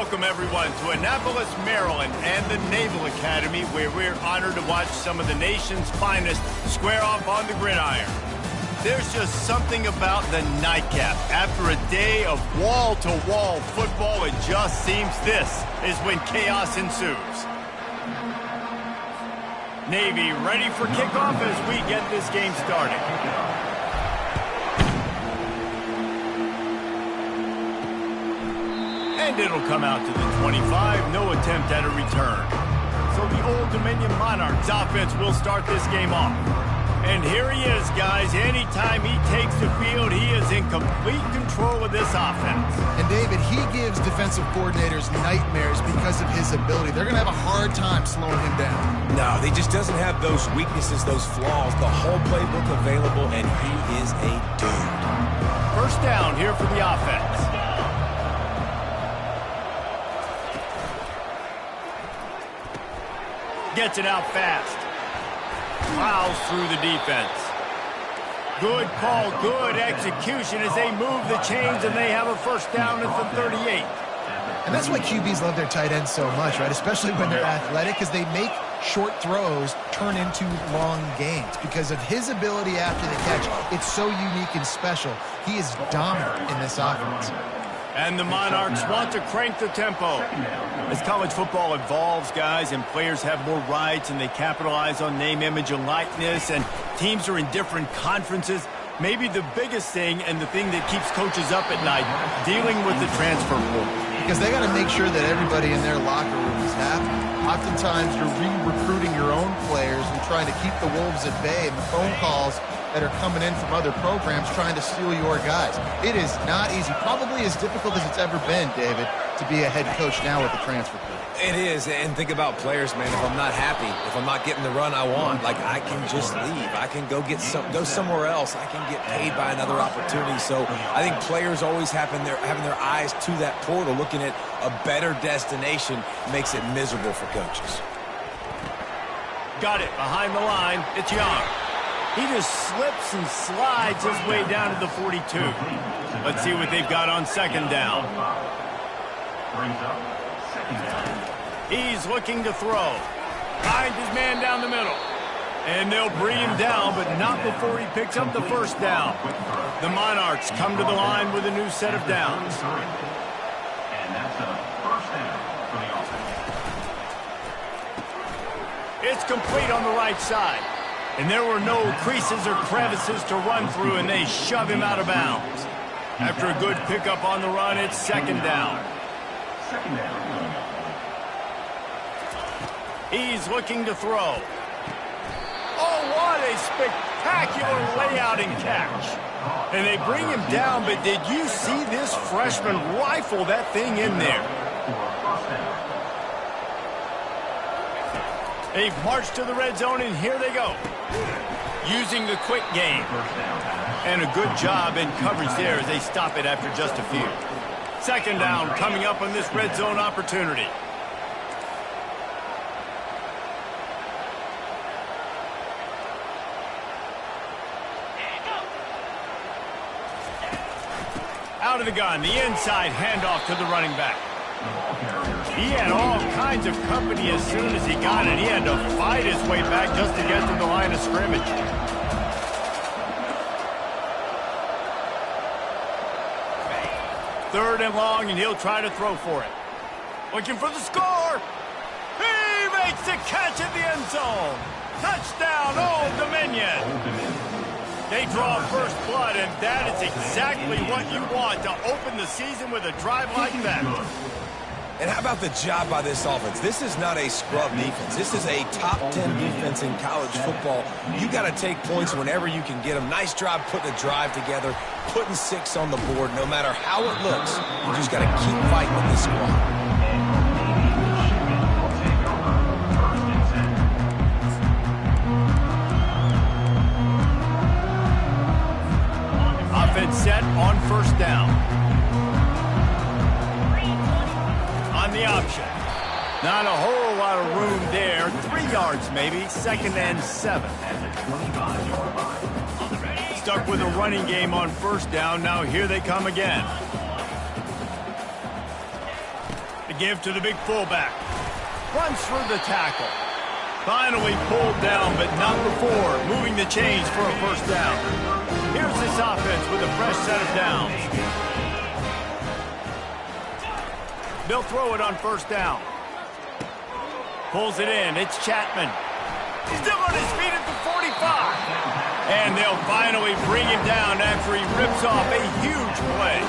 Welcome, everyone, to Annapolis, Maryland, and the Naval Academy, where we're honored to watch some of the nation's finest square off on the gridiron. There's just something about the nightcap. After a day of wall-to-wall football, it just seems this is when chaos ensues. Navy ready for kickoff as we get this game started. And it'll come out to the 25, no attempt at a return. So the Old Dominion Monarchs offense will start this game off. And here he is, guys. Anytime he takes the field, he is in complete control of this offense. And David, he gives defensive coordinators nightmares because of his ability. They're going to have a hard time slowing him down. No, he just doesn't have those weaknesses, those flaws, the whole playbook available, and he is a dude. First down here for the offense. Gets it out fast. Plows through the defense. Good call, good execution as they move the chains and they have a first down at the 38. And that's why QBs love their tight ends so much, right? Especially when they're athletic, because they make short throws turn into long gains. Because of his ability after the catch, it's so unique and special. He is dominant in this offense. And the Monarchs want to crank the tempo. As college football evolves, guys, and players have more rights and they capitalize on name, image, and likeness, and teams are in different conferences, maybe the biggest thing and the thing that keeps coaches up at night, dealing with the transfer portal. Because they got to make sure that everybody in their locker room is happy. Oftentimes, you're re-recruiting your own players and trying to keep the wolves at bay, and the phone calls that are coming in from other programs trying to steal your guys. It is not easy. Probably as difficult as it's ever been, David, to be a head coach now with the transfer portal. It is, and think about players, man. If I'm not happy, if I'm not getting the run I want, like, I can just leave. I can go somewhere else. I can get paid by another opportunity. So I think players always having their eyes to that portal, looking at a better destination, makes it miserable for coaches. Got it behind the line. It's Young. He just slips and slides his way down to the 42. Let's see what they've got on second down. He's looking to throw. Finds his man down the middle. And they'll bring him down, but not before he picks up the first down. The Monarchs come to the line with a new set of downs. And that's a first down for the offense. It's complete on the right side. And there were no creases or crevices to run through, and they shove him out of bounds. After a good pickup on the run, it's second down. Second down. He's looking to throw. Oh, what a spectacular layout and catch. And they bring him down, but did you see this freshman rifle that thing in there? They've marched to the red zone, and here they go. Using the quick game. And a good job in coverage there as they stop it after just a few. Second down coming up on this red zone opportunity. Out of the gun, the inside handoff to the running back. He had all kinds of company as soon as he got it. He had to fight his way back just to get to the line of scrimmage. Third and long, and he'll try to throw for it. Looking for the score. He makes the catch in the end zone. Touchdown, Old Dominion. They draw first blood, and that is exactly what you want to open the season with a drive like that. And how about the job by this offense? This is not a scrub defense. This is a top 10 defense in college football. You got to take points whenever you can get them. Nice job putting a drive together, putting 6 on the board. No matter how it looks, you just got to keep fighting with this squad. Offense set on first down. On the option. Not a whole lot of room there. 3 yards maybe. Second and 7. Stuck with a running game on first down. Now here they come again. give to the big fullback. Runs through the tackle. Finally pulled down, but not before moving the chains for a first down. Here's this offense with a fresh set of downs. They'll throw it on first down. Pulls it in. It's Chapman. Still on his feet at the 45. And they'll finally bring him down after he rips off a huge play.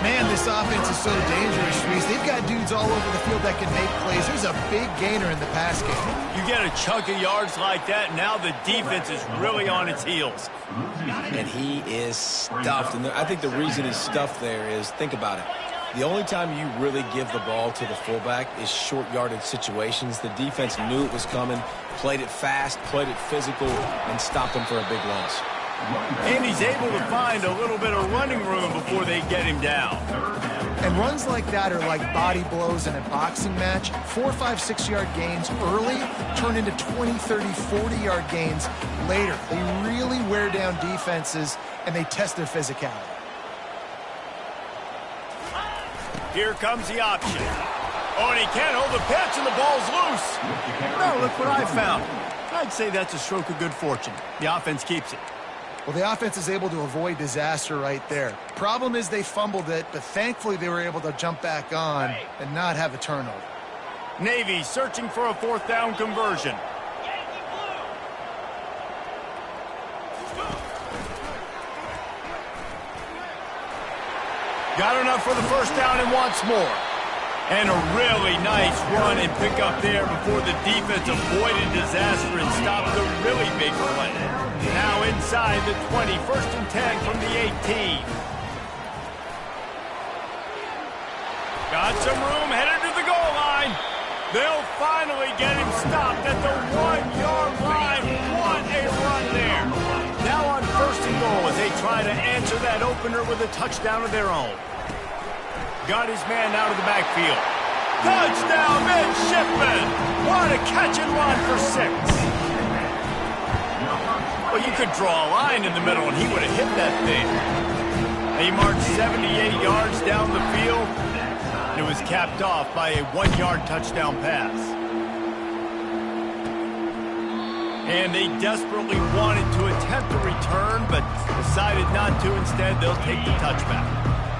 Man, this offense is so dangerous, Reese. They've got dudes all over the field that can make plays. There's a big gainer in the pass game. You get a chunk of yards like that, now the defense is really on its heels. And he is stuffed. And I think the reason he's stuffed there is, think about it. The only time you really give the ball to the fullback is short yardage situations. The defense knew it was coming, played it fast, played it physical, and stopped him for a big loss. And he's able to find a little bit of running room before they get him down. And runs like that are like body blows in a boxing match. 4, 5, 6-yard gains early turn into 20, 30, 40-yard gains later. They really wear down defenses, and they test their physicality. Here comes the option. Oh, and he can't hold the pitch, and the ball's loose. No, look what I found. I'd say that's a stroke of good fortune. The offense keeps it. Well, the offense is able to avoid disaster right there. Problem is they fumbled it, but thankfully they were able to jump back on and not have a turnover. Navy searching for a fourth down conversion. Got enough for the first down and wants more. And a really nice run and pick up there before the defense avoided disaster and stopped the really big play. Now inside the 20, 1st and 10 from the 18. Got some room, headed to the goal line. They'll finally get him stopped at the 1-yard line. What a run there. Now on 1st and goal as they try to answer that opener with a touchdown of their own. Got his man out of the backfield. Touchdown, midshipman! What a catch and run for 6. Well, you could draw a line in the middle and he would have hit that thing. He marched 78 yards down the field. And it was capped off by a 1-yard touchdown pass. And they desperately wanted to attempt a return, but decided not to. Instead, they'll take the touchback.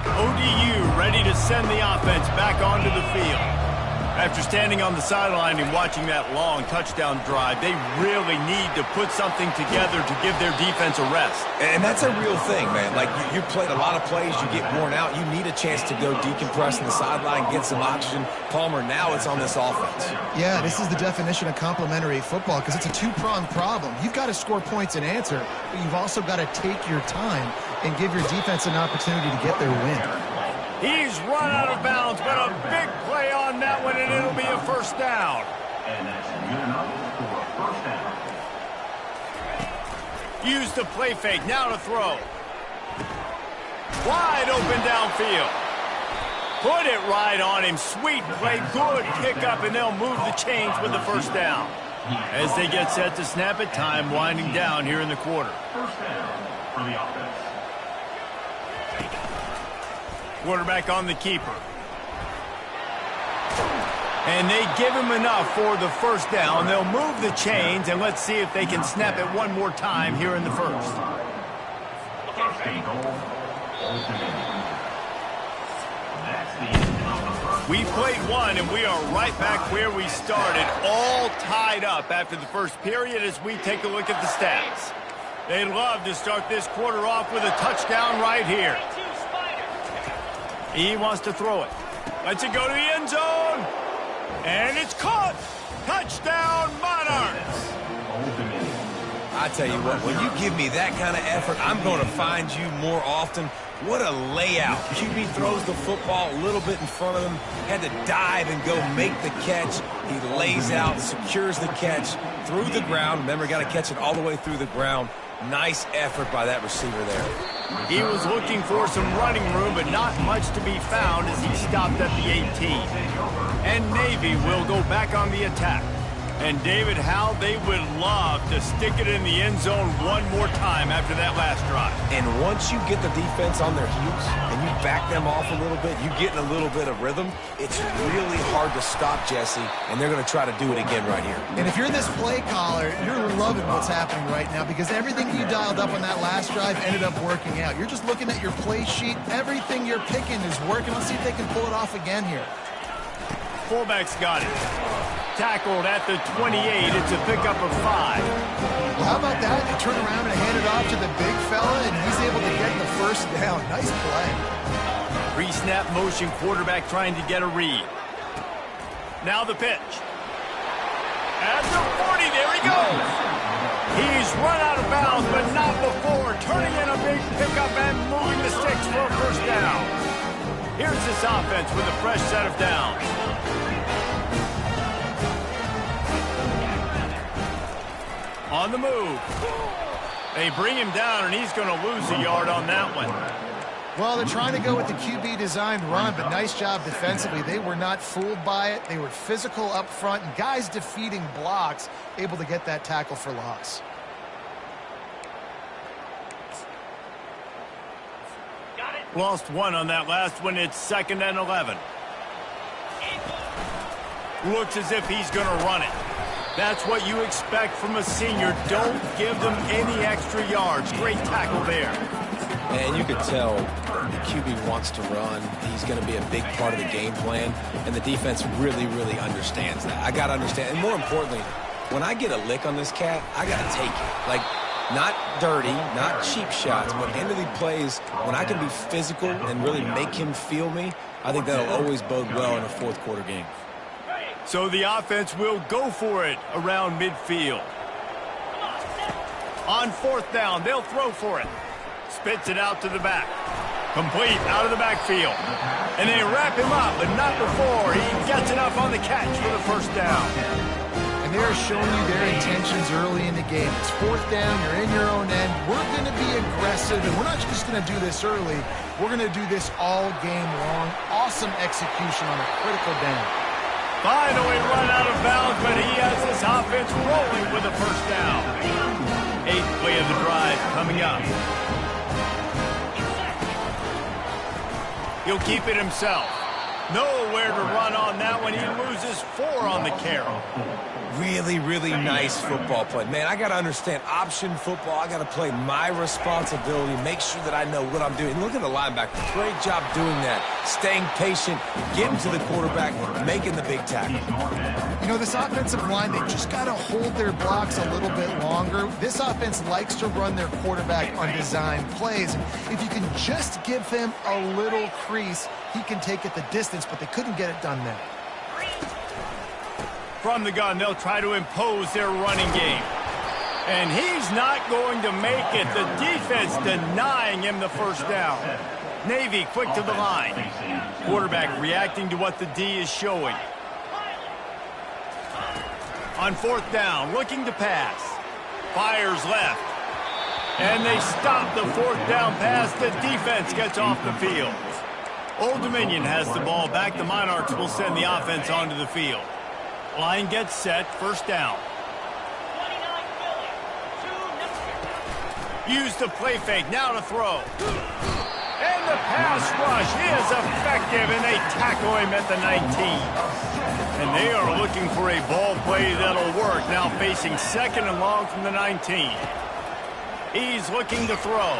ODU ready to send the offense back onto the field. After standing on the sideline and watching that long touchdown drive, they really need to put something together to give their defense a rest. And that's a real thing, man. Like, you played a lot of plays, you get worn out, you need a chance to go decompress on the sideline, get some oxygen. Palmer, now it's on this offense. Yeah, this is the definition of complementary football because it's a two-pronged problem. You've got to score points and answer, but you've also got to take your time and give your defense an opportunity to get their win. He's run out of bounds, but a big play on that one, and it'll be a first down. And that's good enough for a first down. Use the play fake, now to throw. Wide open downfield. Put it right on him. Sweet play, good pickup, and they'll move the chains with the first down. As they get set to snap it, time winding down here in the quarter. First down for the offense. Quarterback on the keeper. And they give him enough for the first down. They'll move the chains, and let's see if they can snap it one more time here in the first. First and goal. That's the end of the first. We played one, and we are right back where we started, all tied up after the first period as we take a look at the stats. They'd love to start this quarter off with a touchdown right here. He wants to throw it. Lets it go to the end zone. And it's caught. Touchdown, Monarchs. I tell you what, when you give me that kind of effort, I'm going to find you more often. What a layout. QB throws the football a little bit in front of him, had to dive and go make the catch. He lays out, secures the catch through the ground. Remember, got to catch it all the way through the ground. Nice effort by that receiver there. He was looking for some running room, but not much to be found as he stopped at the 18. And Navy will go back on the attack. And David, how they would love to stick it in the end zone one more time after that last drive. And once you get the defense on their heels and you back them off a little bit, you get in a little bit of rhythm, it's really hard to stop Jesse, and they're going to try to do it again right here. And if you're this play caller, you're loving what's happening right now because everything you dialed up on that last drive ended up working out. You're just looking at your play sheet. Everything you're picking is working. Let's see if they can pull it off again here. Fullback's got it. Tackled at the 28. It's a pickup of 5. Well, how about that? They turn around and hand it off to the big fella, and he's able to get the first down. Nice play. Pre-snap motion quarterback trying to get a read. Now the pitch. At the 40, there he goes. He's run out of bounds, but not before. Turning in a big pickup and moving the sticks for a first down. Here's this offense with a fresh set of downs. On the move. They bring him down, and he's going to lose a yard on that one. Well, they're trying to go with the QB designed run, but nice job defensively. They were not fooled by it. They were physical up front, and guys defeating blocks, able to get that tackle for loss. Lost 1 on that last one. It's 2nd and 11. Looks as if he's going to run it. That's what you expect from a senior. Don't give them any extra yards. Great tackle there. And you could tell the QB wants to run. He's going to be a big part of the game plan, and the defense really, really understands that. I got to understand. And more importantly, when I get a lick on this cat, I got to take it. Like, not dirty, not cheap shots, but end of the plays, when I can be physical and really make him feel me, I think that'll always bode well in a fourth quarter game. So the offense will go for it around midfield. On 4th down, they'll throw for it. Spits it out to the back. Complete out of the backfield. And they wrap him up, but not before he gets enough on the catch for the first down. And they're showing you their intentions early in the game. It's 4th down, you're in your own end. We're going to be aggressive, and we're not just going to do this early. We're going to do this all game long. Awesome execution on a critical down. Finally run out of bounds, but he has this offense rolling with a first down. 8th play of the drive coming up. He'll keep it himself. Nowhere to run on that one. He loses 4 on the carry. Really, really nice football play. Man, I got to understand option football. I got to play my responsibility, make sure that I know what I'm doing. Look at the linebacker. Great job doing that. Staying patient, getting to the quarterback, making the big tackle. You know, this offensive line, they just got to hold their blocks a little bit longer. This offense likes to run their quarterback on design plays. If you can just give him a little crease, he can take it the distance, but they couldn't get it done there. From the gun, they'll try to impose their running game. And he's not going to make it. The defense denying him the first down. Navy quick to the line. Quarterback reacting to what the D is showing. On 4th down, looking to pass. Fires left. And they stop the 4th down pass. The defense gets off the field. Old Dominion has the ball back. The Monarchs will send the offense onto the field. Line gets set, first down. Use the play fake, now to throw. And the pass rush is effective, and they tackle him at the 19. And they are looking for a ball play that'll work, now facing 2nd and long from the 19. He's looking to throw.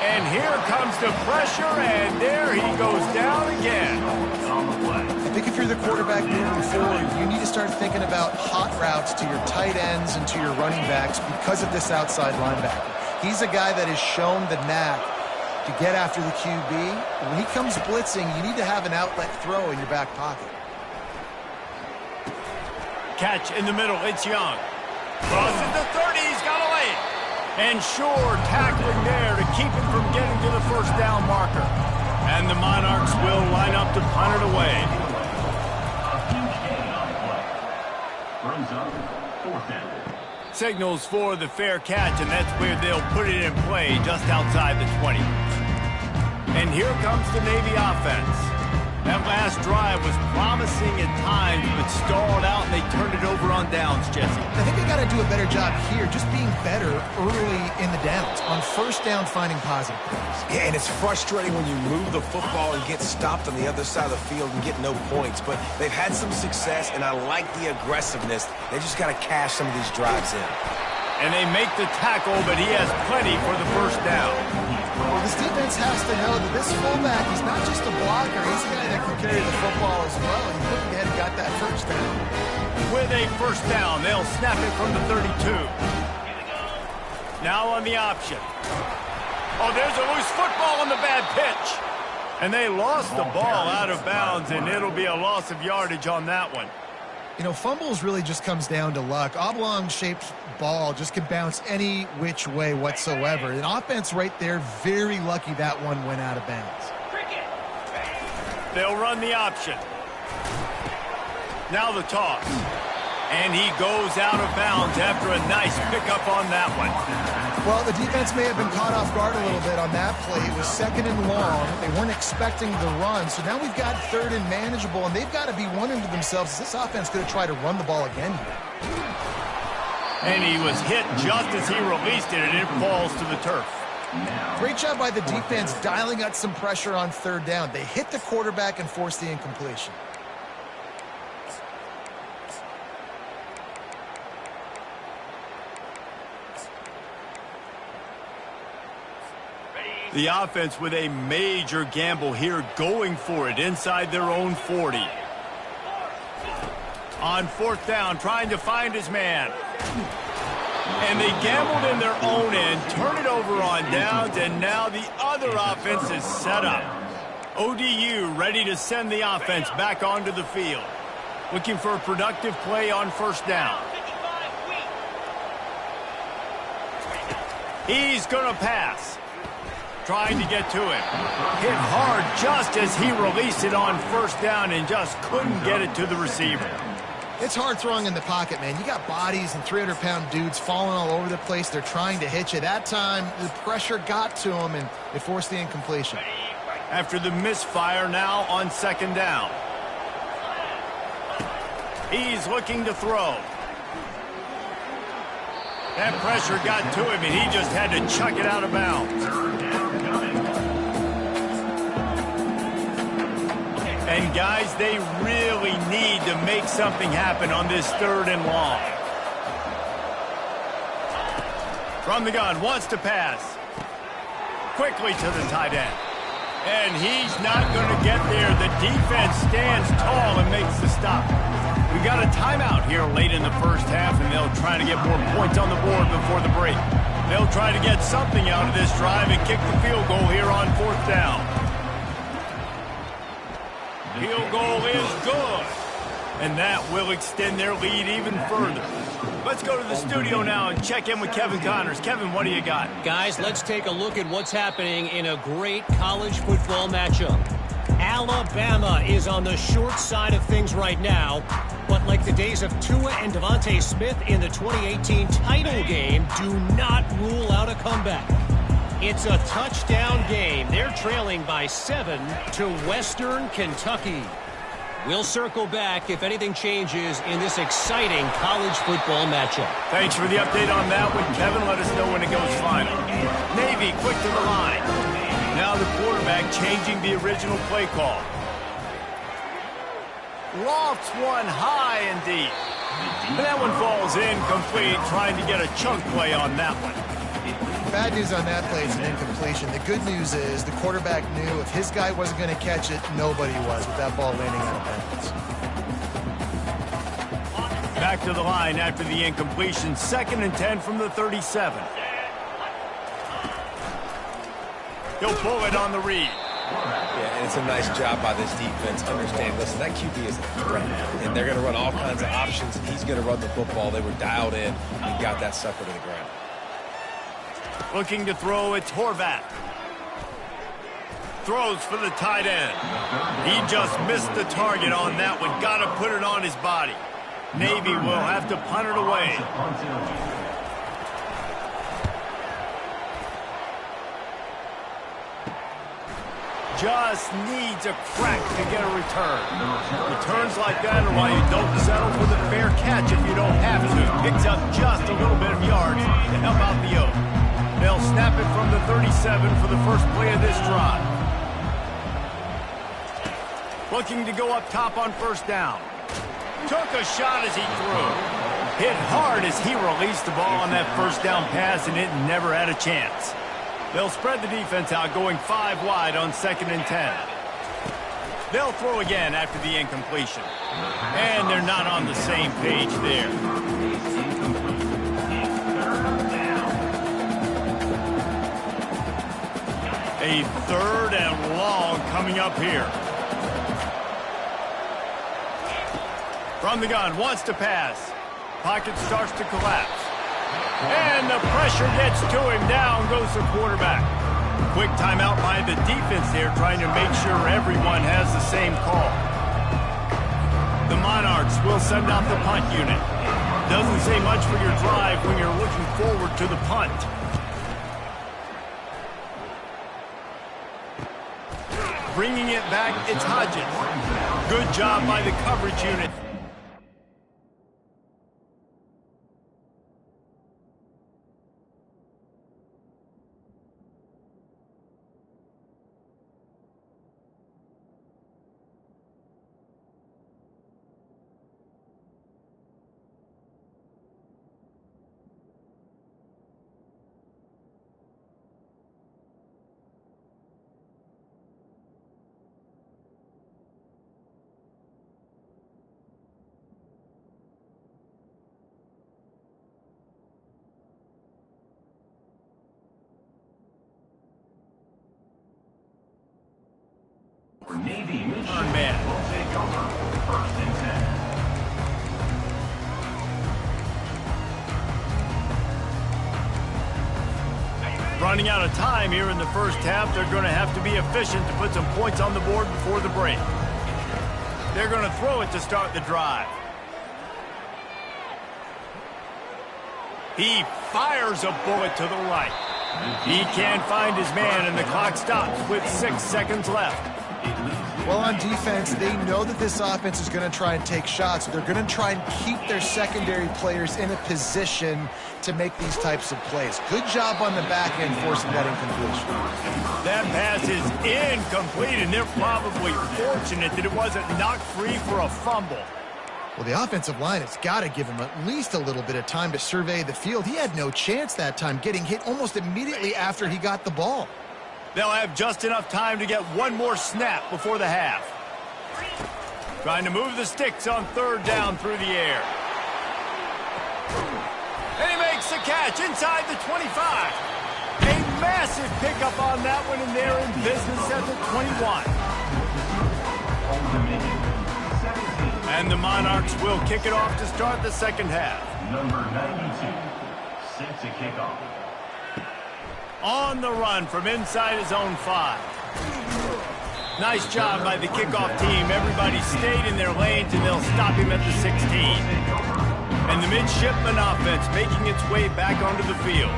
And here comes the pressure, and there he goes down again. I think if you're the quarterback moving forward, you need to start thinking about hot routes to your tight ends and to your running backs because of this outside linebacker. He's a guy that has shown the knack to get after the QB. When he comes blitzing, you need to have an outlet throw in your back pocket. Catch in the middle, it's Young. Crosses the 30, he's got to lay it. And sure, tackling there to keep him from getting to the first down marker. And the Monarchs will line up to punt it away. Brings up 4th down. Signals for the fair catch, and that's where they'll put it in play just outside the 20. And here comes the Navy offense. That last drive was promising at times, but stalled out, and they turned it over on on downs, Jesse? I think they got to do a better job here, just being better early in the downs. On first down, finding positive plays. Yeah, and it's frustrating when you move the football and get stopped on the other side of the field and get no points. But they've had some success, and I like the aggressiveness. They just got to cash some of these drives in. And they make the tackle, but he has plenty for the first down. Well, this defense has to know that this fullback, he's not just a blocker. He's a guy that can carry the football as well. And he went ahead and got that first down. With a first down, they'll snap it from the 32. Now on the option. Oh, there's a loose football on the bad pitch. And they lost the ball out of bounds, and it'll be a loss of yardage on that one. You know, fumbles really just comes down to luck. Oblong-shaped ball just can bounce any which way whatsoever. An offense right there, very lucky that one went out of bounds. They'll run the option. Now the toss. And he goes out of bounds after a nice pickup on that one. Well, the defense may have been caught off guard a little bit on that play. It was second and long. They weren't expecting the run. So now we've got third and manageable, and they've got to be wondering to themselves, is this offense going to try to run the ball again here? And he was hit just as he released it, and it falls to the turf. Great job by the defense dialing out some pressure on third down. They hit the quarterback and forced the incompletion. The offense with a major gamble here, going for it inside their own 40. On fourth down, trying to find his man. And they gambled in their own end, turn it over on downs, and now the other offense is set up. ODU ready to send the offense back onto the field. Looking for a productive play on first down. He's going to pass. Trying to get to him. Hit hard just as he released it on first down and just couldn't get it to the receiver. It's hard throwing in the pocket, man. You got bodies and 300-pound dudes falling all over the place. They're trying to hit you. That time, the pressure got to him, and it forced the incompletion. After the misfire, now on second down. He's looking to throw. That pressure got to him, and he just had to chuck it out of bounds. And, guys, they really need to make something happen on this third and long. From the gun, wants to pass. Quickly to the tight end. And he's not going to get there. The defense stands tall and makes the stop. We've got a timeout here late in the first half, and they'll try to get more points on the board before the break. They'll try to get something out of this drive and kick the field goal here on fourth down. Field goal is good, and that will extend their lead even further. Let's go to the studio now and check in with Kevin Connors. Kevin, what do you got? Guys, let's take a look at what's happening in a great college football matchup. Alabama is on the short side of things right now, but like the days of Tua and Devontae Smith in the 2018 title game, do not rule out a comeback. It's a touchdown game. They're trailing by 7 to Western Kentucky. We'll circle back if anything changes in this exciting college football matchup. Thanks for the update on that one, Kevin. Let us know when it goes final. Navy quick to the line. Now the quarterback changing the original play call. Lofts one high and deep. And that one falls incomplete, trying to get a chunk play on that one. Bad news on that play is an incompletion. The good news is the quarterback knew if his guy wasn't going to catch it, nobody was with that ball landing out of bounds. Back to the line after the incompletion. 2nd and 10 from the 37. He'll pull it on the read. Yeah, and it's a nice job by this defense. Understand, listen, that QB is a threat, and they're going to run all kinds of options, and he's going to run the football. They were dialed in and got that sucker to the ground. Looking to throw, it's Horvath. Throws for the tight end. He just missed the target on that one. Got to put it on his body. Navy will have to punt it away. just needs a crack to get a return. Returns like that are why you don't settle for the fair catch if you don't have to. Picks up just a little bit of yards to help out the Oak. They'll snap it from the 37 for the first play of this drive. Looking to go up top on first down. Took a shot as he threw. Hit hard as he released the ball on that first down pass, and it never had a chance. They'll spread the defense out, going 5 wide on 2nd and 10. They'll throw again after the incompletion. And they're not on the same page there. A 3rd and long coming up here. From the gun, wants to pass. Pocket starts to collapse. And the pressure gets to him. Down goes the quarterback. Quick timeout by the defense there, trying to make sure everyone has the same call. The Monarchs will send out the punt unit. Doesn't say much for your drive when you're looking forward to the punt. Bringing it back, it's Hodges. Good job by the coverage unit. Navy On man. will take over 1st and 10. Running out of time here in the first half. They're going to have to be efficient to put some points on the board before the break. They're going to throw it to start the drive. He fires a bullet to the right. He can't find his man, and the clock stops with 6 seconds left. Well, on defense, they know that this offense is going to try and take shots. They're going to try and keep their secondary players in a position to make these types of plays. Good job on the back end forcing that incompletion. That pass is incomplete, and they're probably fortunate that it wasn't knocked free for a fumble. Well, the offensive line has got to give him at least a little bit of time to survey the field. He had no chance that time, getting hit almost immediately after he got the ball. They'll have just enough time to get one more snap before the half. Trying to move the sticks on 3rd down through the air. And he makes the catch inside the 25. A massive pickup on that one, and they're in business at the 21. And the Monarchs will kick it off to start the 2nd half. Number 92, set to kick off. On the run from inside his own 5. Nice job by the kickoff team. Everybody stayed in their lanes, and they'll stop him at the 16. And the midshipman offense making its way back onto the field.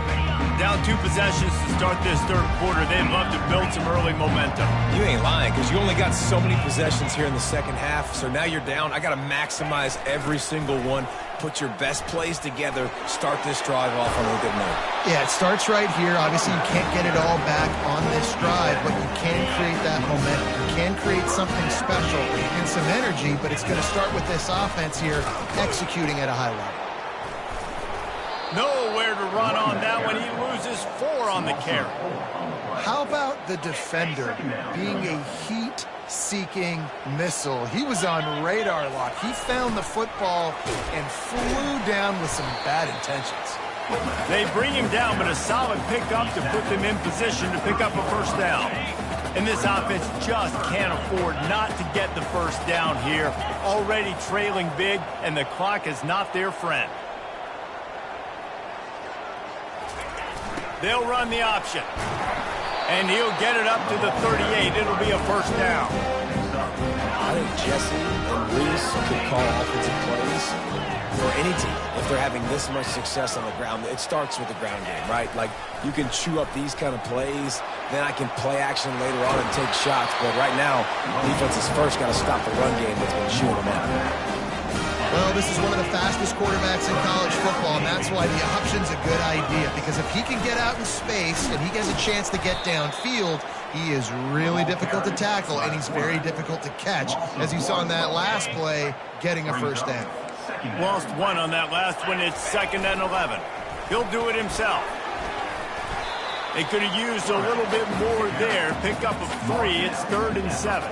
Down 2 possessions to start this 3rd quarter. They'd love to build some early momentum. You ain't lying, because you only got so many possessions here in the 2nd half, so now you're down. I got to maximize every single one. Put your best plays together. Start this drive off on a good note. Yeah, it starts right here. Obviously, you can't get it all back on this drive, but you can create that momentum. You can create something special and some energy, but it's going to start with this offense here executing at a high level. Nowhere to run on that one. He loses 4 on the carry. How about the defender being a heat-seeking missile? He was on radar lock. He found the football and flew down with some bad intentions. They bring him down, but a solid pickup to put them in position to pick up a 1st down. And this offense just can't afford not to get the 1st down here. Already trailing big, and the clock is not their friend. They'll run the option. And he'll get it up to the 38. It'll be a 1st down. I think Jesse and Reese could call offensive plays. for any team, if they're having this much success on the ground, it starts with the ground game, right? Like, you can chew up these kind of plays, then I can play action later on and take shots. But right now, defense has first got to stop the run game that's been chewing them up. Well, this is one of the fastest quarterbacks in college football, and that's why the option's a good idea. Because if he can get out in space and he gets a chance to get downfield, he is really difficult to tackle, and he's very difficult to catch. As you saw in that last play, getting a first down. Lost one on that last one. It's 2nd and 11. He'll do it himself. They could have used a little bit more there. Pick up a 3. It's 3rd and 7.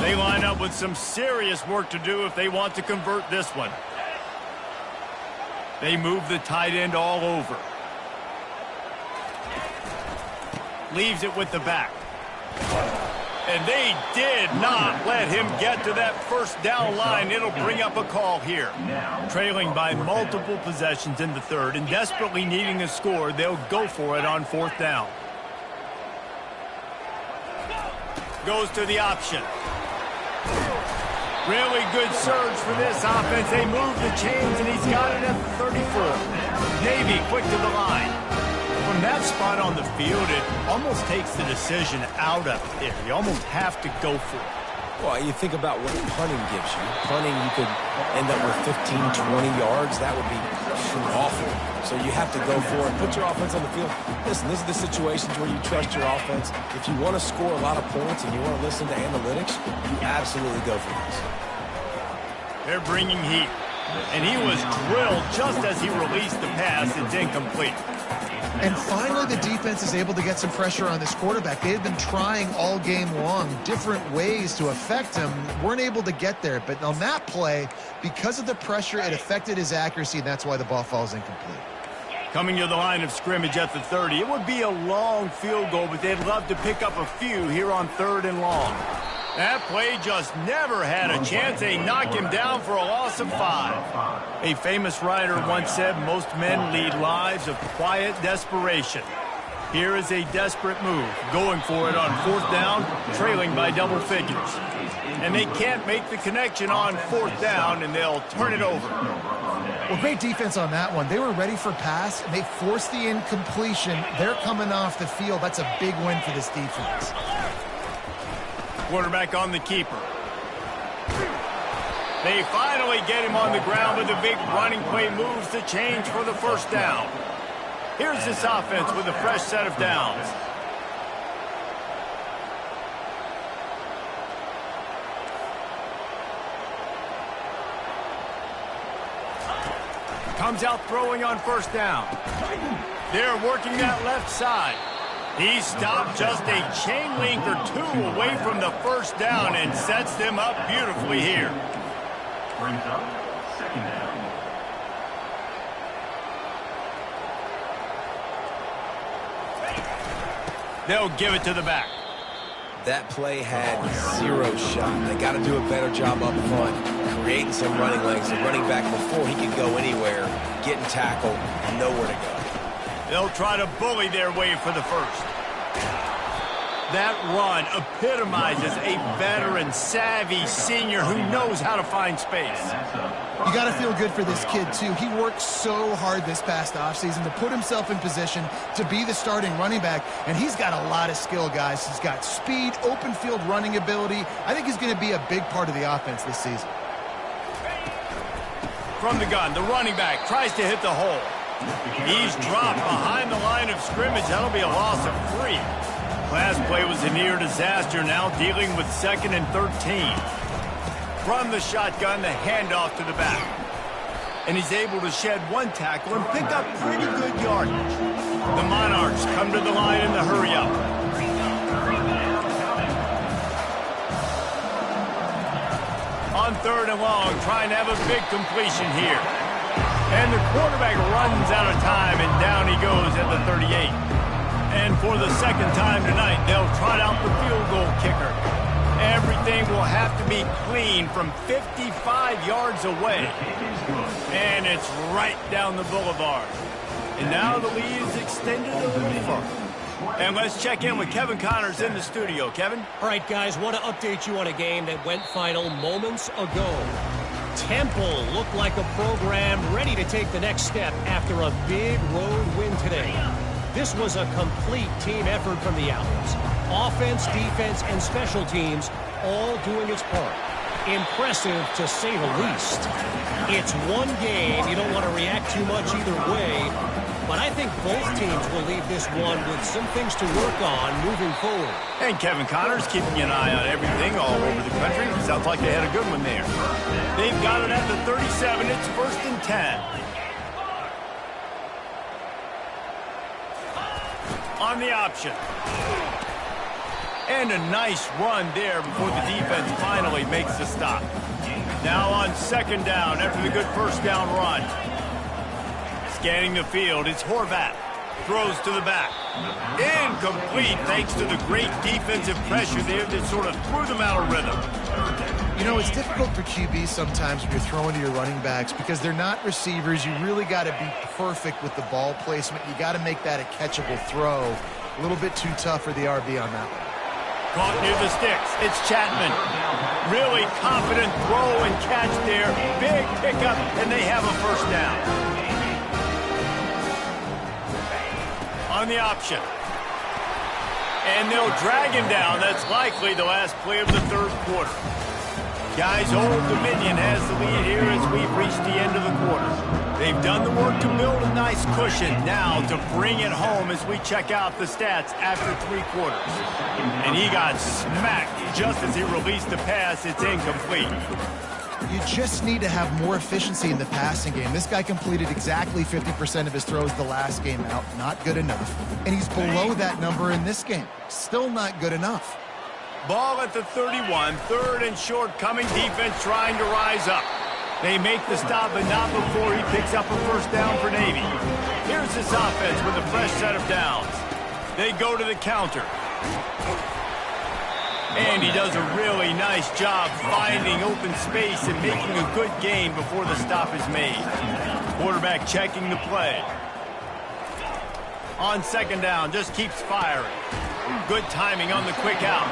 They line up with some serious work to do if they want to convert this one. They move the tight end all over. Leaves it with the back. And they did not let him get to that first down line. It'll bring up a call here. Trailing by multiple possessions in the 3rd and desperately needing a score, they'll go for it on 4th down. Goes to the option. Really good surge for this offense. They move the chains, and he's got it at the 34. Navy quick to the line. From that spot on the field, it almost takes the decision out of it there. You almost have to go for it. Well, you think about what punting gives you. Punting, you could end up with 15, 20 yards. That would be awful. So you have to go for it. Put your offense on the field. Listen, this is the situations where you trust your offense. If you want to score a lot of points and you want to listen to analytics, you absolutely go for this. They're bringing heat. And he was drilled just as he released the pass. It's incomplete. And finally, the defense is able to get some pressure on this quarterback. They had been trying all game long different ways to affect him. Weren't able to get there. But on that play, because of the pressure, it affected his accuracy, and that's why the ball falls incomplete. Coming to the line of scrimmage at the 30. It would be a long field goal, but they'd love to pick up a few here on 3rd and long. That play just never had a chance. They knock him down for a loss of 5. A famous writer once said, most men lead lives of quiet desperation. Here is a desperate move, going for it on 4th down, trailing by double figures. And they can't make the connection on 4th down, and they'll turn it over. Well, great defense on that one. They were ready for pass, and they forced the incompletion. They're coming off the field. That's a big win for this defense. Quarterback on the keeper. They finally get him on the ground, but the big running play moves the change for the first down. Here's this offense with a fresh set of downs. Comes out throwing on 1st down. They're working that left side. He stopped just a chain link or 2 away from the first down and sets them up beautifully here. Brings up 2nd down. They'll give it to the back. That play had 0 shot. They got to do a better job up front, creating some running lanes. The running back, before he could go anywhere, getting tackled, nowhere to go. They'll try to bully their way for the first. That run epitomizes a veteran, savvy senior who knows how to find space. You got to feel good for this kid, too. He worked so hard this past offseason to put himself in position to be the starting running back, and he's got a lot of skill, guys. He's got speed, open field running ability. I think he's going to be a big part of the offense this season. From the gun, the running back tries to hit the hole. He's dropped behind the line of scrimmage. That'll be a loss of 3. Last play was a near disaster, now dealing with 2nd and 13. From the shotgun, the handoff to the back. And he's able to shed 1 tackle and pick up pretty good yardage. The Monarchs come to the line in the hurry-up. On 3rd and long, trying to have a big completion here. And the quarterback runs out of time, and down he goes at the 38. And for the 2nd time tonight, they'll trot out the field goal kicker. Everything will have to be clean from 55 yards away. And it's right down the boulevard. And now the lead is extended a little further. And let's check in with Kevin Connors in the studio. Kevin? All right, guys, want to update you on a game that went final moments ago. Temple looked like a program ready to take the next step after a big road win today. This was a complete team effort from the Owls. Offense, defense, and special teams all doing its part. Impressive, to say the least. It's one game. You don't want to react too much either way. But I think both teams will leave this one with some things to work on moving forward. And Kevin Connors keeping an eye on everything all over the country. Sounds like they had a good one there. They've got it at the 37. It's 1st and 10. On the option. And a nice run there before the defense finally makes the stop. Now on 2nd down after the good 1st down run. Scanning the field, it's Horvat. Throws to the back. Incomplete thanks to the great defensive pressure there that sort of threw them out of rhythm. You know, it's difficult for QBs sometimes when you're throwing to your running backs because they're not receivers. You really got to be perfect with the ball placement. You got to make that a catchable throw. A little bit too tough for the RB on that one. Caught near the sticks. It's Chapman. Really confident throw and catch there. Big pickup, and they have a 1st down. On the option. And they'll drag him down. That's likely the last play of the 3rd quarter. Guys, Old Dominion has the lead here as we've reached the end of the quarter. They've done the work to build a nice cushion. Now to bring it home as we check out the stats after 3 quarters. And he got smacked just as he released the pass. It's incomplete. You just need to have more efficiency in the passing game. This guy completed exactly 50% of his throws the last game out. Not good enough. And he's below that number in this game. Still not good enough. Ball at the 31. 3rd and short coming. Defense trying to rise up. They make the stop, but not before he picks up a 1st down for Navy. Here's this offense with a fresh set of downs. They go to the counter. And he does a really nice job finding open space and making a good gain before the stop is made. Quarterback checking the play. On 2nd down, just keeps firing. Good timing on the quick out.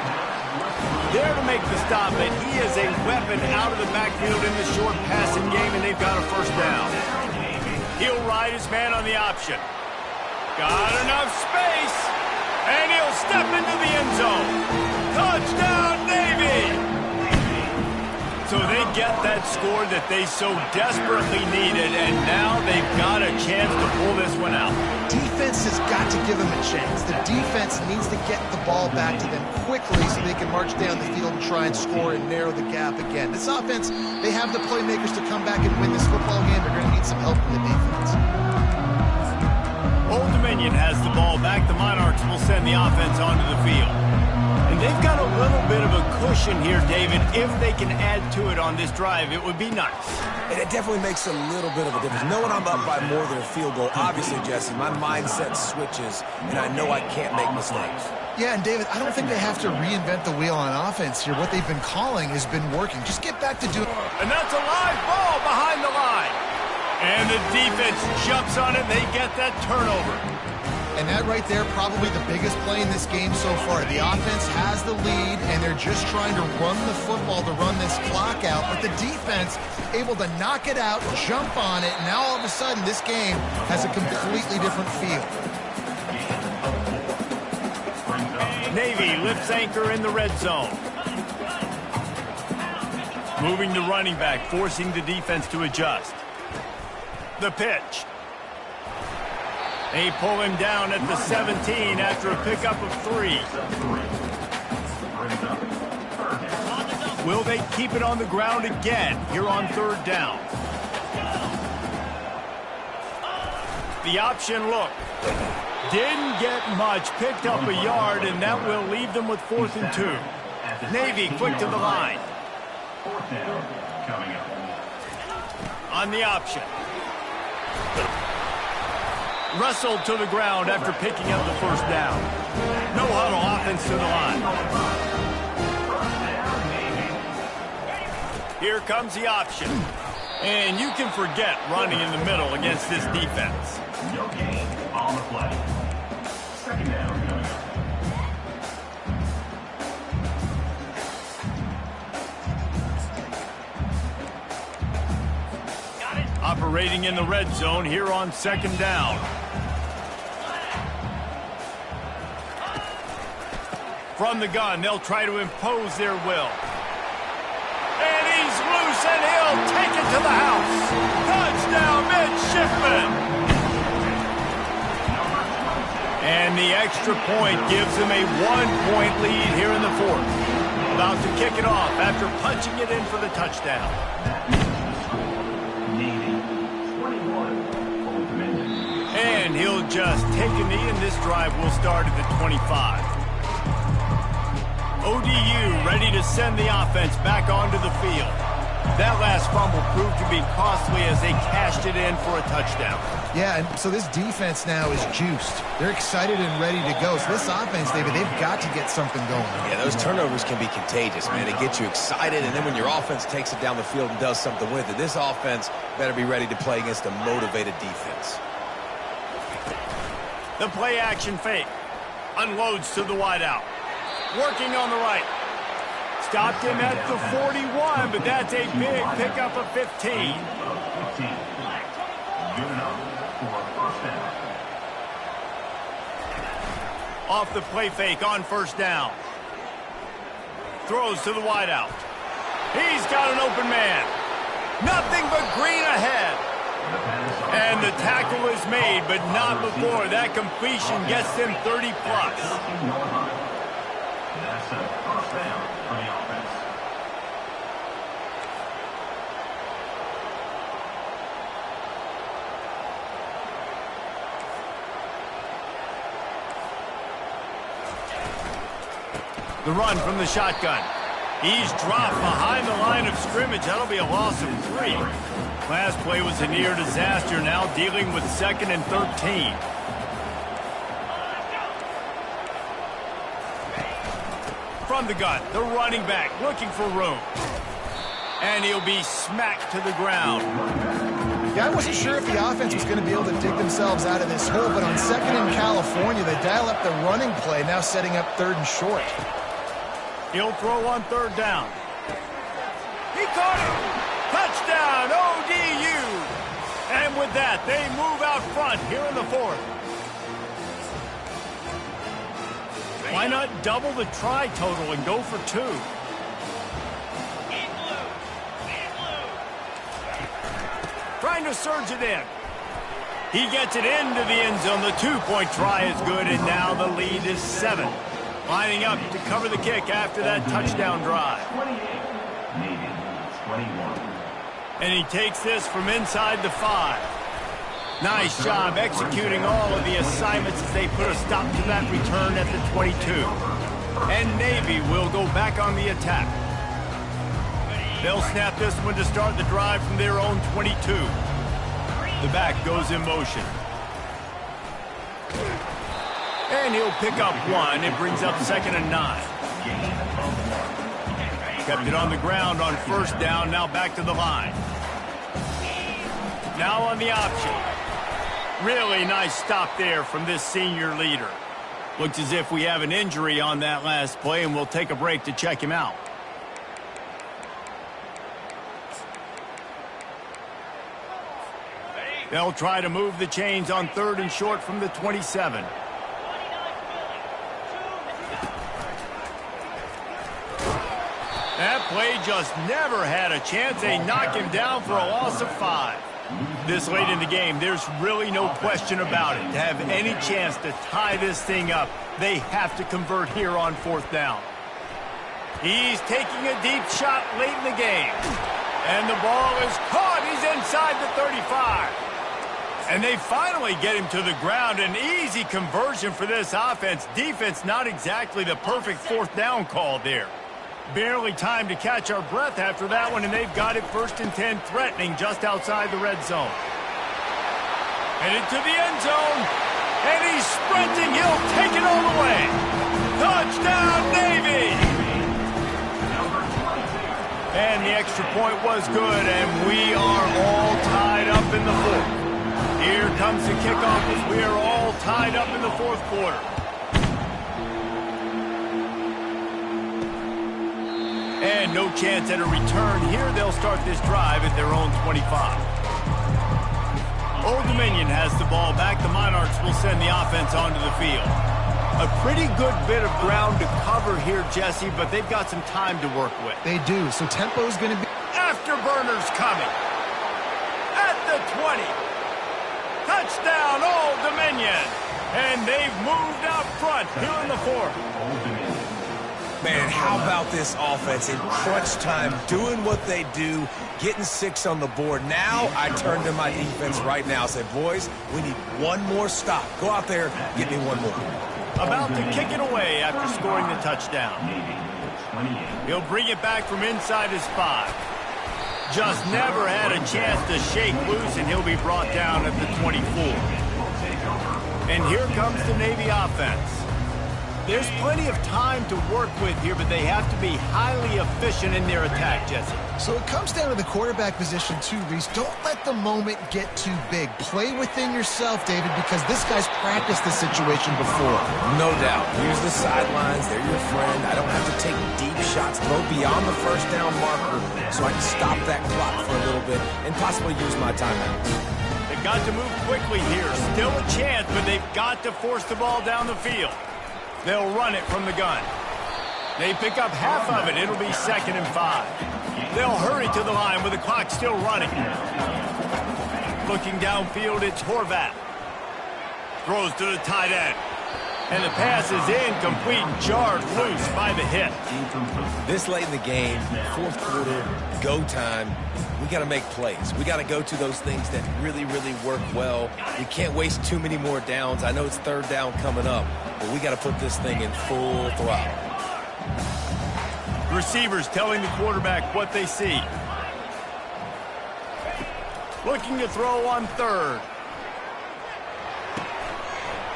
There to make the stop, but he is a weapon out of the backfield in the short passing game, and they've got a 1st down. He'll ride his man on the option. Got enough space, and he'll step into the end zone. Touchdown, Navy! So they get that score that they so desperately needed, and now they've got a chance to pull this one out. Defense has got to give them a chance. The defense needs to get the ball back to them quickly so they can march down the field and try and score and narrow the gap again. This offense, they have the playmakers to come back and win this football game. They're going to need some help from the defense. Old Dominion has the ball back. The Monarchs will send the offense onto the field. And they've got a little bit of a cushion here, David. If they can add to it on this drive, it would be nice. And it definitely makes a little bit of a difference. Knowing I'm up by more than a field goal, obviously, Jesse, my mindset switches, and I know I can't make mistakes. Yeah, and David, I don't think they have to reinvent the wheel on offense here. What they've been calling has been working. Just get back to doing it. And that's a live ball behind the line. And the defense jumps on it. They get that turnover. And that right there, probably the biggest play in this game so far. The offense has the lead, and they're just trying to run the football to run this clock out. But the defense able to knock it out, jump on it. Now all of a sudden, this game has a completely different feel. Navy lifts anchor in the red zone. Moving the running back, forcing the defense to adjust. The pitch. They pull him down at the 17 after a pickup of 3. Will they keep it on the ground again here on 3rd down? The option look. Didn't get much. Picked up a yard, and that will leave them with 4th and 2. Navy quick to the line. 4th down coming up. On the option. Wrestled to the ground after picking up the 1st down. No huddle offense to the line. Here comes the option. And you can forget running in the middle against this defense. No gain on the play. 2nd down. operating in the red zone here on 2nd down. From the gun, they'll try to impose their will. And he's loose, and he'll take it to the house. Touchdown, midshipman! And the extra point gives them a 1-point lead here in the 4th. About to kick it off after punching it in for the touchdown. And he'll just take a knee, and this drive will start at the 25. ODU ready to send the offense back onto the field. That last fumble proved to be costly as they cashed it in for a touchdown. Yeah, and so this defense now is juiced. They're excited and ready to go. So this offense, David, they've got to get something going. Yeah, those turnovers can be contagious, man. They get you excited, and then when your offense takes it down the field and does something with it, this offense better be ready to play against a motivated defense. The play-action fake. Unloads to the wideout. Working on the right. Stopped him at the 41, but that's a big pickup of 15. Off the play fake on 1st down. Throws to the wideout. He's got an open man. Nothing but green ahead. And the tackle is made, but not before that completion gets them 30+. That's a 1st down for the offense. The run from the shotgun. He's dropped behind the line of scrimmage. That'll be a loss of 3. Last play was a near disaster, now dealing with 2nd and 13. From the gun, the running back looking for room. And he'll be smacked to the ground. Yeah, I wasn't sure if the offense was going to be able to dig themselves out of this hole, but on 2nd in California, they dial up the running play, now setting up 3rd and short. He'll throw on 3rd down. He caught it! Touchdown, ODU! And with that, they move out front here in the 4th. Why not double the try total and go for 2? Trying to surge it in. He gets it into the end zone. The 2-point try is good, and now the lead is 7. Lining up to cover the kick after that touchdown drive. 28, Navy 21. And he takes this from inside the 5. Nice job executing all of the assignments as they put a stop to that return at the 22. And Navy will go back on the attack. They'll snap this one to start the drive from their own 22. The back goes in motion. And he'll pick up 1. It brings up 2nd and 9. Kept it on the ground on 1st down, now back to the line. Now on the option. Really nice stop there from this senior leader. Looks as if we have an injury on that last play, and we'll take a break to check him out. They'll try to move the chains on 3rd and short from the 27. That play just never had a chance. They knock him down for a loss of 5. This late in the game, there's really no question about it. To have any chance to tie this thing up, they have to convert here on 4th down. He's taking a deep shot late in the game. And the ball is caught. He's inside the 35. And they finally get him to the ground. An easy conversion for this offense. Defense not exactly the perfect 4th down call there. Barely time to catch our breath after that one, and they've got it 1st and 10, threatening just outside the red zone. Headed to the end zone, and he's sprinting. He'll take it all the way. Touchdown, Navy! And the extra point was good, and we are all tied up in the 4th. Here comes the kickoff as we are all tied up in the 4th quarter. And no chance at a return here. They'll start this drive at their own 25. Old Dominion has the ball back. The Monarchs will send the offense onto the field. A pretty good bit of ground to cover here, Jesse, but they've got some time to work with. They do, so tempo is going to be... Afterburners coming. At the 20. Touchdown, Old Dominion. And they've moved out front here in the fourth. Man, how about this offense in crunch time, doing what they do, getting 6 on the board. Now I turn to my defense right now, say, boys, we need one more stop. Go out there, get me one more. About to kick it away after scoring the touchdown. He'll bring it back from inside his 5. Just never had a chance to shake loose, and he'll be brought down at the 24. And here comes the Navy offense. There's plenty of time to work with here, but they have to be highly efficient in their attack, Jesse. So it comes down to the quarterback position too, Reese. Don't let the moment get too big. Play within yourself, David, because this guy's practiced this situation before. No doubt. Use the sidelines. They're your friend. I don't have to take deep shots. Throw beyond the first down marker so I can stop that clock for a little bit and possibly use my timeouts. They've got to move quickly here. Still a chance, but they've got to force the ball down the field. They'll run it from the gun. They pick up half of it. It'll be 2nd and 5. They'll hurry to the line with the clock still running. Looking downfield, it's Horvath. Throws to the tight end. And the pass is incomplete, jarred loose by the hit. This late in the game, fourth quarter, go time, we got to make plays. We got to go to those things that really, really work well. We can't waste too many more downs. I know it's 3rd down coming up, but we got to put this thing in full throttle. Receivers telling the quarterback what they see. Looking to throw on 3rd.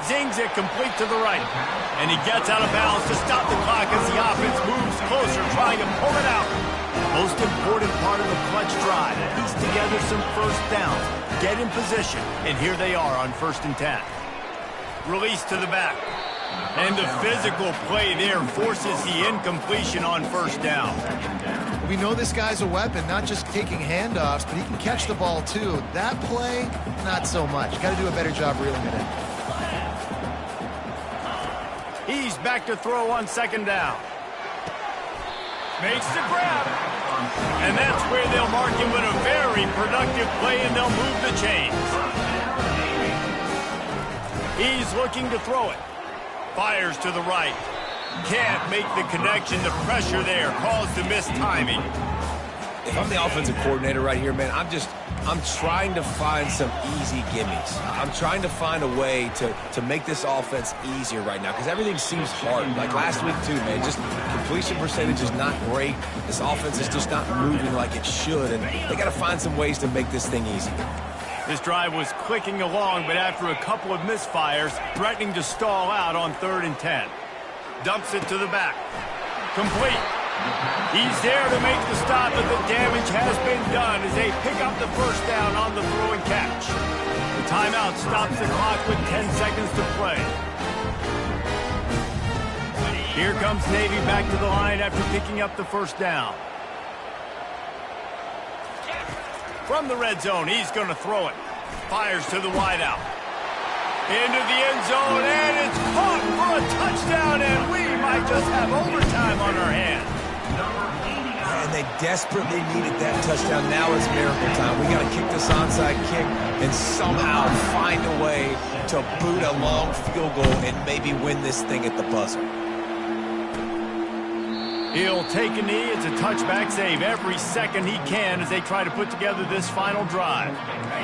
Zings it complete to the right. And he gets out of bounds to stop the clock as the offense moves closer, trying to pull it out. Most important part of the clutch drive. Piece together some first downs. Get in position. And here they are on 1st and 10. Release to the back. And the physical play there forces the incompletion on 1st down. We know this guy's a weapon, not just taking handoffs, but he can catch the ball too. That play, not so much. Got to do a better job reeling it in. He's back to throw on 2nd down. Makes the grab. And that's where they'll mark him with a very productive play, and they'll move the chains. He's looking to throw it. Fires to the right. Can't make the connection. The pressure there caused the missed timing. If I'm the offensive coordinator right here, man, I'm trying to find some easy gimmies. I'm trying to find a way to make this offense easier right now because everything seems hard. Like last week, too, man, just completion percentage is not great. This offense is just not moving like it should, and they got to find some ways to make this thing easy. This drive was clicking along, but after a couple of misfires, threatening to stall out on 3rd and 10. Dumps it to the back. Complete. He's there to make the stop, but the damage has been done as they pick up the 1st down on the throw and catch. The timeout stops the clock with 10 seconds to play. Here comes Navy back to the line after picking up the 1st down. From the red zone, he's going to throw it. Fires to the wideout. Into the end zone, and it's caught for a touchdown, and we might just have overtime on our hands. And they desperately needed that touchdown. Now it's miracle time. We got to kick this onside kick and somehow find a way to boot a long field goal and maybe win this thing at the buzzer. He'll take a knee. It's a touchback save every second he can as they try to put together this final drive.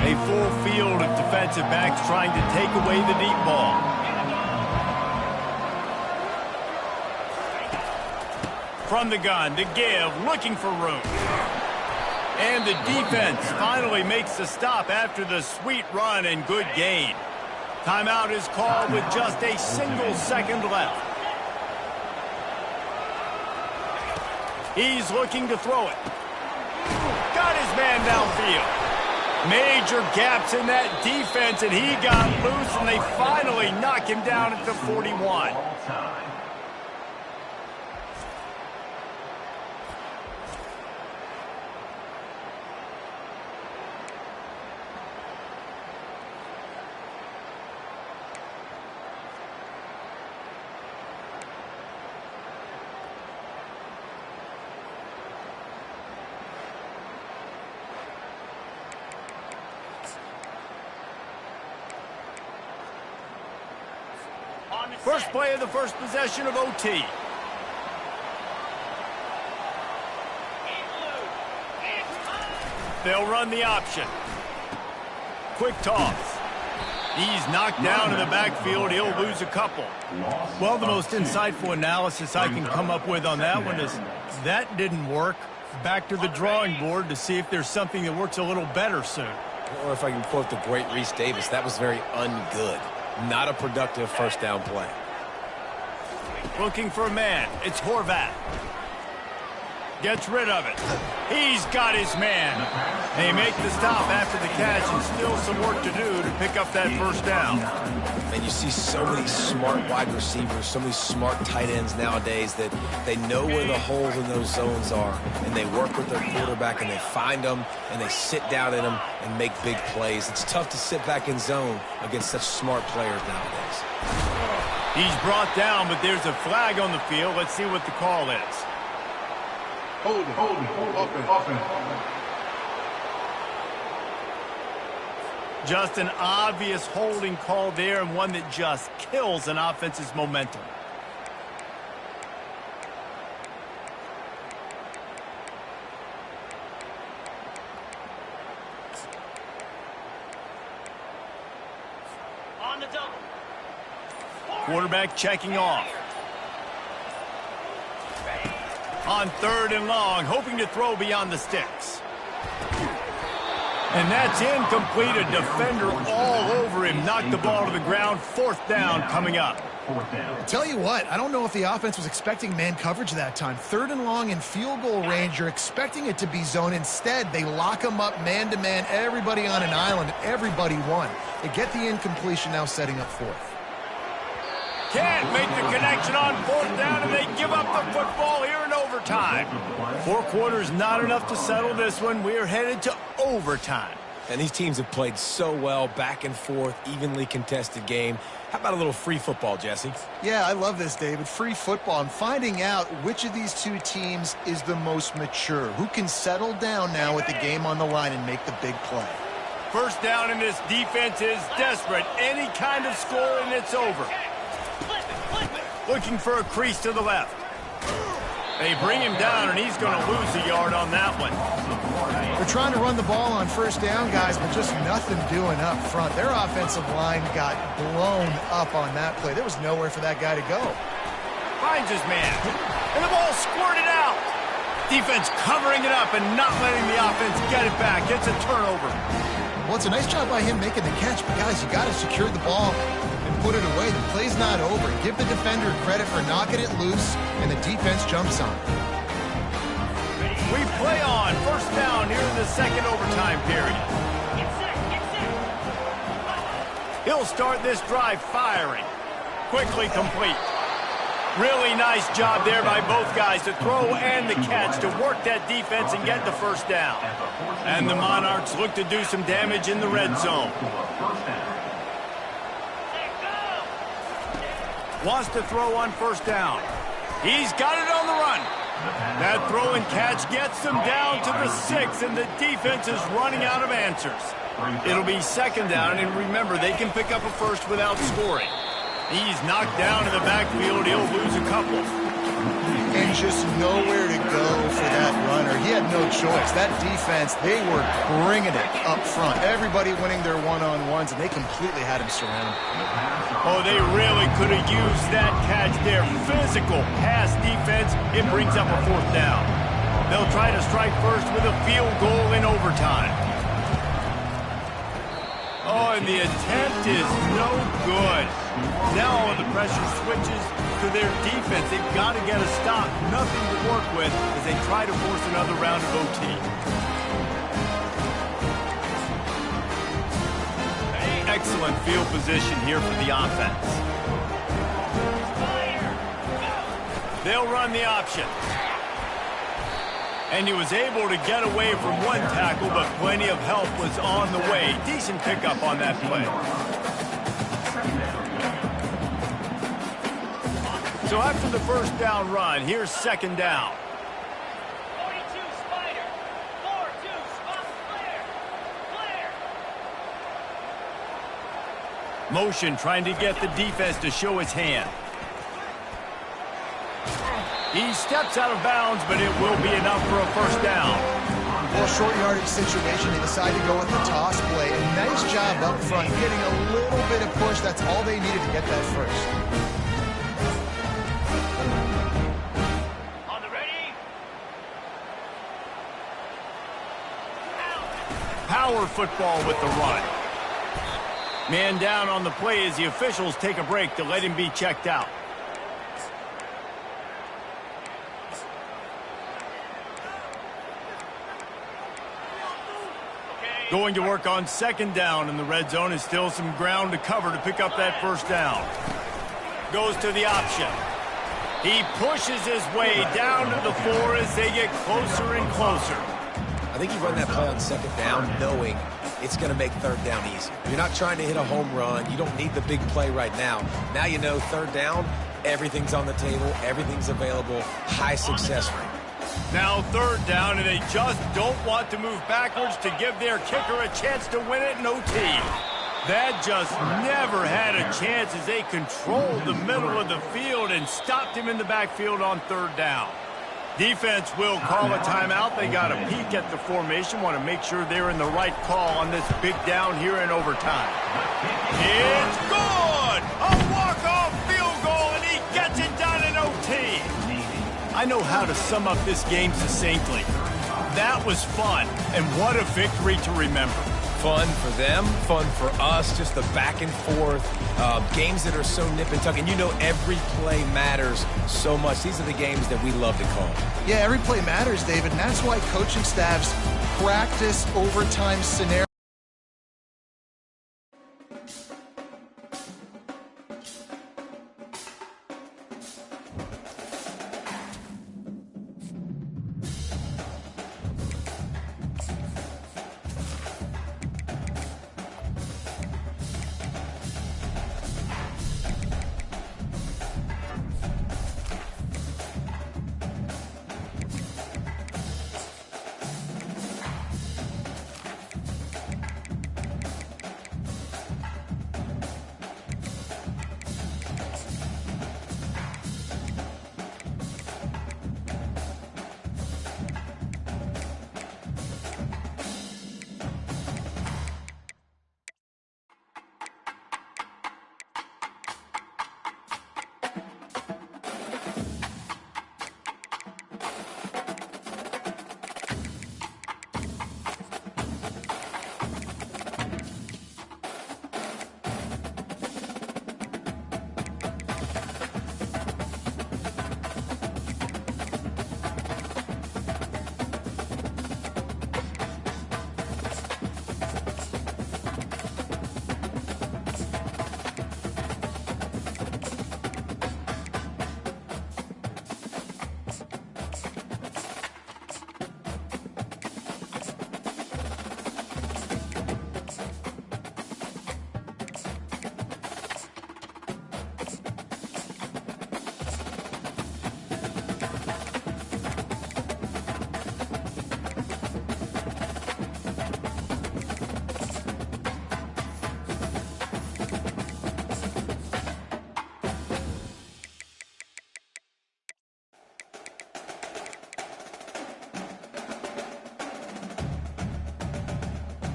A full field of defensive backs trying to take away the deep ball. From the gun, to give, looking for room. And the defense finally makes the stop after the sweet run and good gain. Timeout is called with just a single second left. He's looking to throw it. Got his man downfield. Major gaps in that defense, and he got loose, and they finally knock him down at the 41. First play of the first possession of OT. They'll run the option. Quick toss. He's knocked down in the backfield. He'll lose a couple. Well, the most insightful analysis I can come up with on that one is that didn't work. Back to the drawing board to see if there's something that works a little better soon. Or if I can quote the great Reese Davis, that was very ungood. Not a productive first down play. Looking for a man. It's Horvath. Gets rid of it. He's got his man. They make the stop after the catch and still some work to do to pick up that first down. And you see so many smart wide receivers, so many smart tight ends nowadays that they know where the holes in those zones are, and they work with their quarterback, and they find them, and they sit down in them and make big plays. It's tough to sit back in zone against such smart players nowadays. He's brought down, but there's a flag on the field. Let's see what the call is. Hold it. Just an obvious holding call there, and one that just kills an offense's momentum. On the double. Quarterback checking off. On 3rd and long, hoping to throw beyond the sticks. And that's incomplete. A defender all over him. Knocked the ball to the ground. 4th down coming up. Tell you what, I don't know if the offense was expecting man coverage that time. 3rd and long in field goal range, you're expecting it to be zone. Instead, they lock them up man-to-man, everybody on an island, everybody won. They get the incompletion, now setting up 4th. Can't make the connection on 4th down, and they give up the football here in overtime. 4 quarters not enough to settle this one. We're headed to overtime. And these teams have played so well, back and forth, evenly contested game. How about a little free football, Jesse? Yeah, I love this, David. Free football. I'm finding out which of these two teams is the most mature. Who can settle down now with the game on the line and make the big play? First down, and this defense is desperate. Any kind of score, and it's over. Looking for a crease to the left. They bring him down, and he's going to lose a yard on that one. They're trying to run the ball on first down, guys, but just nothing doing up front. Their offensive line got blown up on that play. There was nowhere for that guy to go. Finds his man, and the ball squirted out. Defense covering it up and not letting the offense get it back. It's a turnover. Well, it's a nice job by him making the catch, but guys, you got to secure the ball and put it away. The play's not over. Give the defender credit for knocking it loose, and the defense jumps on it. We play on. First down here in the 2nd overtime period. He'll start this drive firing. Quickly complete. Really nice job there by both guys to throw and the catch to work that defense and get the first down. And the Monarchs look to do some damage in the red zone. Wants to throw on first down. He's got it on the run. That throw and catch gets them down to the 6, and the defense is running out of answers. It'll be 2nd down, and remember, they can pick up a first without scoring. He's knocked down in the backfield. He'll lose a couple. And just nowhere to go for that runner. He had no choice. That defense, they were bringing it up front. Everybody winning their one-on-ones, and they completely had him surrounded. Oh, they really could have used that catch there. Physical pass defense. It brings up a 4th down. They'll try to strike first with a field goal in overtime. Oh, and the attempt is no good. Now all of the pressure switches to their defense. They've got to get a stop. Nothing to work with as they try to force another round of OT. Excellent field position here for the offense. They'll run the option. And he was able to get away from one tackle, but plenty of help was on the way. Decent pickup on that play. So after the first down run, here's 2nd down. 42 Spider. 4-2 spot clear. Motion trying to get the defense to show his hand. He steps out of bounds, but it will be enough for a first down. Well, short yardage situation, they decided to go with the toss play. A nice job up front, getting a little bit of push. That's all they needed to get that first. On the ready. Power football with the run. Man down on the play as the officials take a break to let him be checked out. Going to work on second down in the red zone. Is still some ground to cover to pick up that first down. Goes to the option. He pushes his way down to the 4 as they get closer and closer. I think you run that play on second down knowing it's going to make third down easy. You're not trying to hit a home run. You don't need the big play right now. Now you know third down, everything's on the table, everything's available, high success rate. Now third down, and they just don't want to move backwards to give their kicker a chance to win it in OT. That just never had a chance as they controlled the middle of the field and stopped him in the backfield on third down. Defense will call a timeout. They got a peek at the formation, want to make sure they're in the right call on this big down here in overtime. It's good! A walk-off field goal, and he gets it done in OT. I know how to sum up this game succinctly. That was fun, and what a victory to remember. Fun for them, fun for us, just the back and forth, games that are so nip and tuck, and you know every play matters so much. These are the games that we love to call. Yeah, every play matters, David, and that's why coaching staffs practice overtime scenarios.